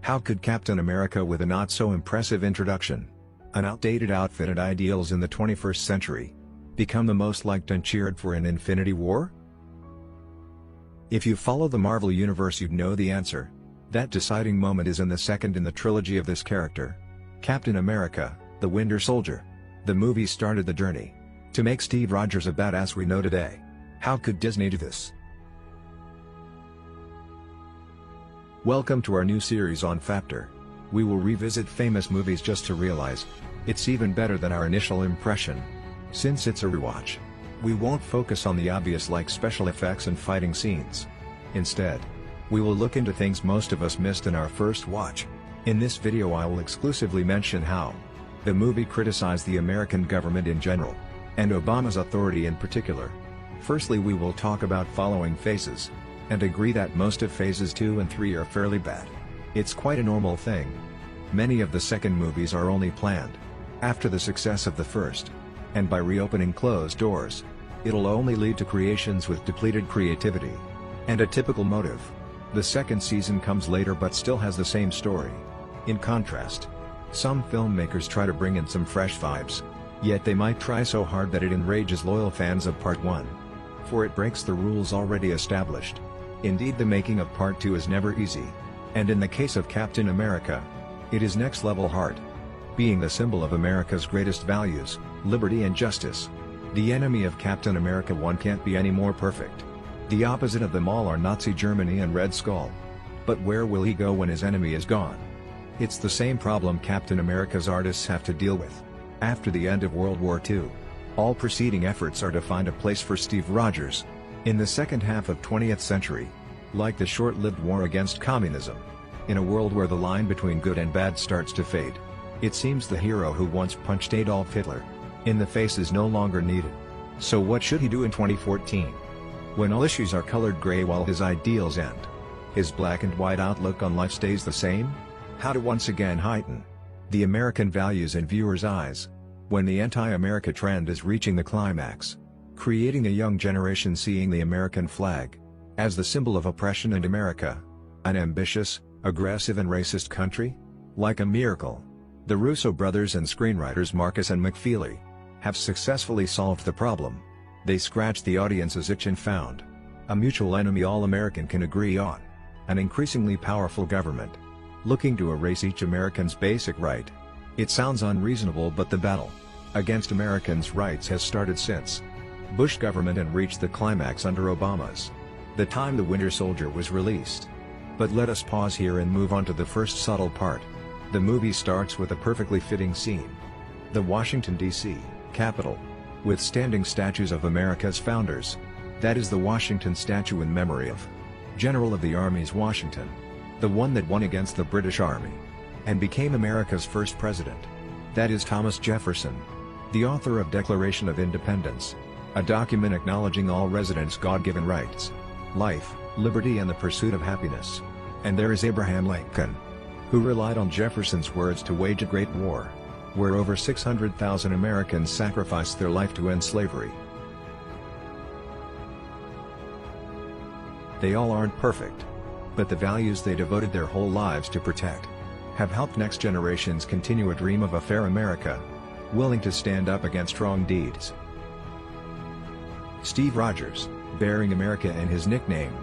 How could Captain America with a not-so-impressive introduction, an outdated outfit and ideals in the 21st century, become the most liked and cheered for in Infinity War? If you follow the Marvel Universe you'd know the answer. That deciding moment is in the second in the trilogy of this character, Captain America, the Winter Soldier. The movie started the journey to make Steve Rogers a badass we know today. How could Disney do this? Welcome to our new series on Factor. We will revisit famous movies just to realize it's even better than our initial impression. Since it's a rewatch, we won't focus on the obvious like special effects and fighting scenes. Instead, we will look into things most of us missed in our first watch. In this video I will exclusively mention how the movie criticized the American government in general, and Obama's authority in particular. Firstly, we will talk about following phases, and agree that most of phases 2 and 3 are fairly bad. It's quite a normal thing. Many of the second movies are only planned after the success of the first, and by reopening closed doors, it'll only lead to creations with depleted creativity and a typical motive. The second season comes later but still has the same story. In contrast, some filmmakers try to bring in some fresh vibes, yet they might try so hard that it enrages loyal fans of Part 1. For it breaks the rules already established. Indeed, the making of Part 2 is never easy. And in the case of Captain America, it is next level hard. Being the symbol of America's greatest values, liberty and justice, the enemy of Captain America 1 can't be any more perfect. The opposite of them all are Nazi Germany and Red Skull. But where will he go when his enemy is gone? It's the same problem Captain America's artists have to deal with. After the end of World War II, all preceding efforts are to find a place for Steve Rogers in the second half of 20th century, like the short-lived war against communism. In a world where the line between good and bad starts to fade, it seems the hero who once punched Adolf Hitler in the face is no longer needed. So what should he do in 2014? When all issues are colored gray while his ideals end, his black and white outlook on life stays the same? How to once again heighten the American values in viewers' eyes, when the anti-America trend is reaching the climax, creating a young generation seeing the American flag as the symbol of oppression and America, an ambitious, aggressive and racist country? Like a miracle, the Russo brothers and screenwriters Marcus and McFeely have successfully solved the problem. They scratched the audience's itch and found a mutual enemy all American can agree on: an increasingly powerful government looking to erase each American's basic right. It sounds unreasonable, but the battle against Americans' rights has started since Bush government and reached the climax under Obama's. The time The Winter Soldier was released. But let us pause here and move on to the first subtle part. The movie starts with a perfectly fitting scene: the Washington, D.C. Capitol, with standing statues of America's founders. That is the Washington statue in memory of General of the Army's Washington, the one that won against the British Army and became America's first president. That is Thomas Jefferson, the author of Declaration of Independence, a document acknowledging all residents' God-given rights, life, liberty and the pursuit of happiness. And there is Abraham Lincoln, who relied on Jefferson's words to wage a great war, where over 600,000 Americans sacrificed their life to end slavery. They all aren't perfect, but the values they devoted their whole lives to protect have helped next generations continue a dream of a fair America, willing to stand up against wrong deeds. Steve Rogers, bearing America in his nickname,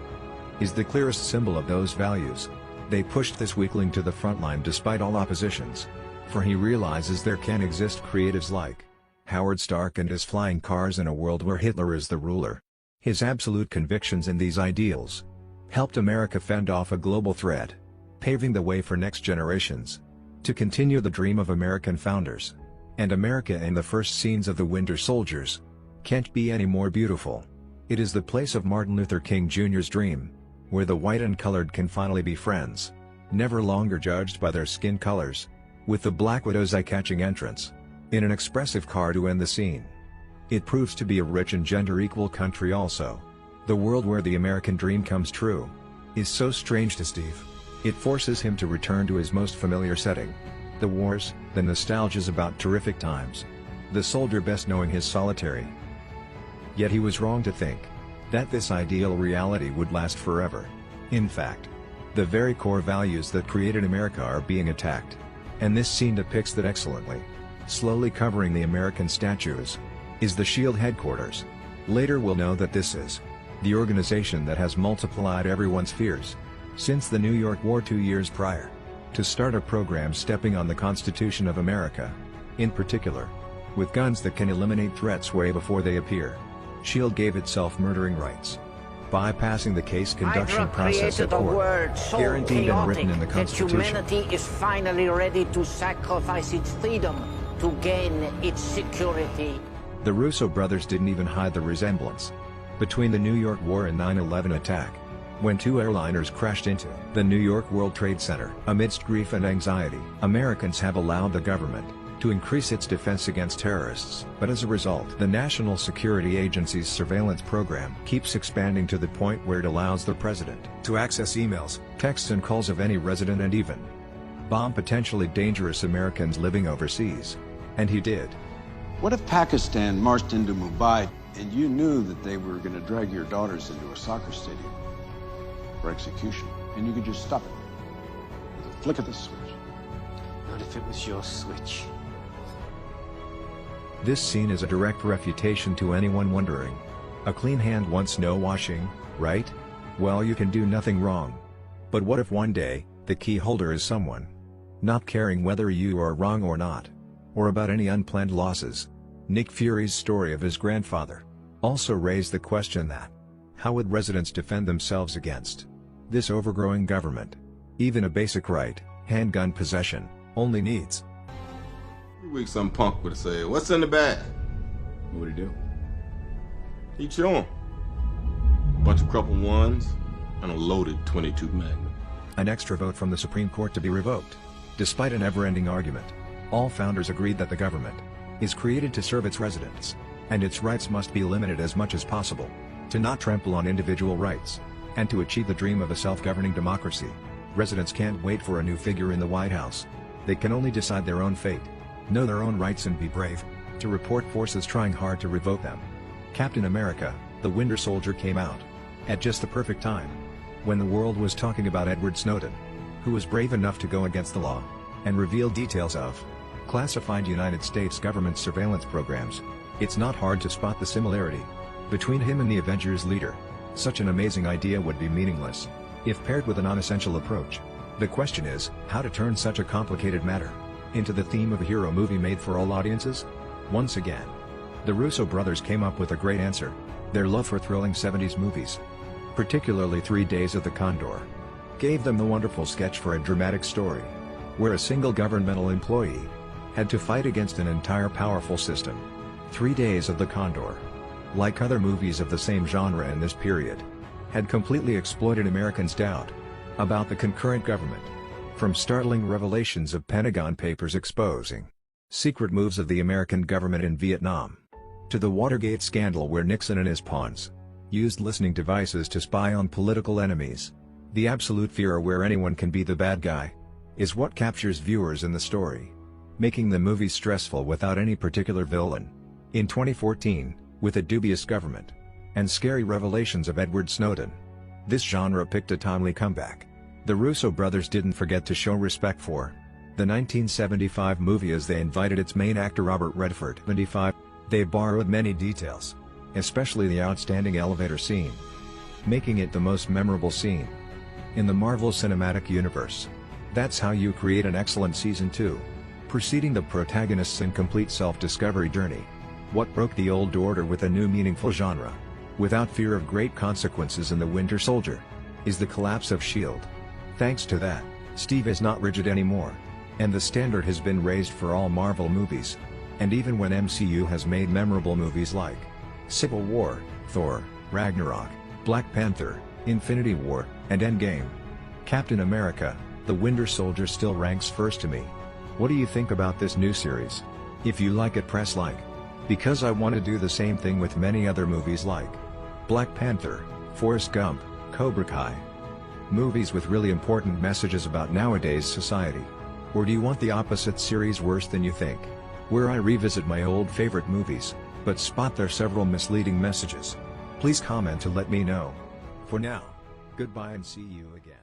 is the clearest symbol of those values. They pushed this weakling to the front line despite all oppositions, for he realizes there can exist creatives like Howard Stark and his flying cars in a world where Hitler is the ruler. His absolute convictions in these ideals helped America fend off a global threat, paving the way for next generations to continue the dream of American founders. And America in the first scenes of The Winter Soldiers can't be any more beautiful. It is the place of Martin Luther King Jr.'s dream, where the white and colored can finally be friends, never longer judged by their skin colors, with the Black Widow's eye-catching entrance in an expressive car to end the scene. It proves to be a rich and gender-equal country also. The world where the American dream comes true is so strange to Steve. It forces him to return to his most familiar setting: the wars, the nostalgias about terrific times, the soldier best knowing his solitary. Yet he was wrong to think that this ideal reality would last forever. In fact, The very core values that created America are being attacked. And this scene depicts that excellently. Slowly covering the American statues is the SHIELD headquarters. Later we'll know that this is the organization that has multiplied everyone's fears since the New York War 2 years prior, to start a program stepping on the Constitution of America. In particular, with guns that can eliminate threats way before they appear. SHIELD gave itself murdering rights, bypassing the case conduction process at court, so guaranteed and written in the Constitution. That humanity is finally ready to sacrifice its freedom to gain its security. The Russo brothers didn't even hide the resemblance between the New York War and 9/11 attack, when two airliners crashed into the New York World Trade Center. Amidst grief and anxiety, Americans have allowed the government to increase its defense against terrorists. But as a result, the National Security Agency's surveillance program keeps expanding to the point where it allows the president to access emails, texts and calls of any resident and even bomb potentially dangerous Americans living overseas. And he did. What if Pakistan marched into Mumbai and you knew that they were going to drag your daughters into a soccer stadium for execution, and you could just stop it with a flick of the switch? Not if it was your switch. This scene is a direct refutation to anyone wondering. A clean hand wants no washing, right? Well, you can do nothing wrong. But what if one day, the key holder is someone not caring whether you are wrong or not, or about any unplanned losses? Nick Fury's story of his grandfather also raised the question that, how would residents defend themselves against this overgrowing government? Even a basic right, handgun possession, only needs. Every week some punk would say, "What's in the bag?" What would he do? He'd show him. Bunch of crumpled ones and a loaded .22 Magnum. An extra vote from the Supreme Court to be revoked. Despite a never-ending argument, all founders agreed that the government is created to serve its residents, and its rights must be limited as much as possible, to not trample on individual rights, and to achieve the dream of a self-governing democracy. Residents can't wait for a new figure in the White House. They can only decide their own fate, know their own rights and be brave to report forces trying hard to revoke them. Captain America, the Winter Soldier came out at just the perfect time, when the world was talking about Edward Snowden, who was brave enough to go against the law and reveal details of classified United States government surveillance programs. It's not hard to spot the similarity between him and the Avengers leader. Such an amazing idea would be meaningless if paired with a non-essential approach. The question is, how to turn such a complicated matter into the theme of a hero movie made for all audiences? Once again, the Russo brothers came up with a great answer: their love for thrilling 70s movies, particularly 3 Days of the Condor, gave them the wonderful sketch for a dramatic story, where a single governmental employee had to fight against an entire powerful system. 3 Days of the Condor, like other movies of the same genre in this period, had completely exploited Americans' doubt about the concurrent government, from startling revelations of Pentagon Papers exposing secret moves of the American government in Vietnam, to the Watergate scandal where Nixon and his pawns used listening devices to spy on political enemies. The absolute fear where anyone can be the bad guy is what captures viewers in the story, making the movie stressful without any particular villain. In 2014, with a dubious government and scary revelations of Edward Snowden, this genre picked a timely comeback. The Russo brothers didn't forget to show respect for the 1975 movie as they invited its main actor Robert Redford. They borrowed many details, especially the outstanding elevator scene, making it the most memorable scene in the Marvel Cinematic Universe. That's how you create an excellent Season 2, preceding the protagonists in complete self-discovery journey. What broke the old order with a new meaningful genre, without fear of great consequences in The Winter Soldier, is the collapse of S.H.I.E.L.D. Thanks to that, Steve is not rigid anymore, and the standard has been raised for all Marvel movies. And even when MCU has made memorable movies like Civil War, Thor, Ragnarok, Black Panther, Infinity War, and Endgame, Captain America, the Winter Soldier still ranks first to me. What do you think about this new series? If you like it, press like, because I want to do the same thing with many other movies like Black Panther, Forrest Gump, Cobra Kai. Movies with really important messages about nowadays society. Or do you want the opposite series, Worse Than You Think, where I revisit my old favorite movies, but spot their several misleading messages? Please comment to let me know. For now, goodbye and see you again.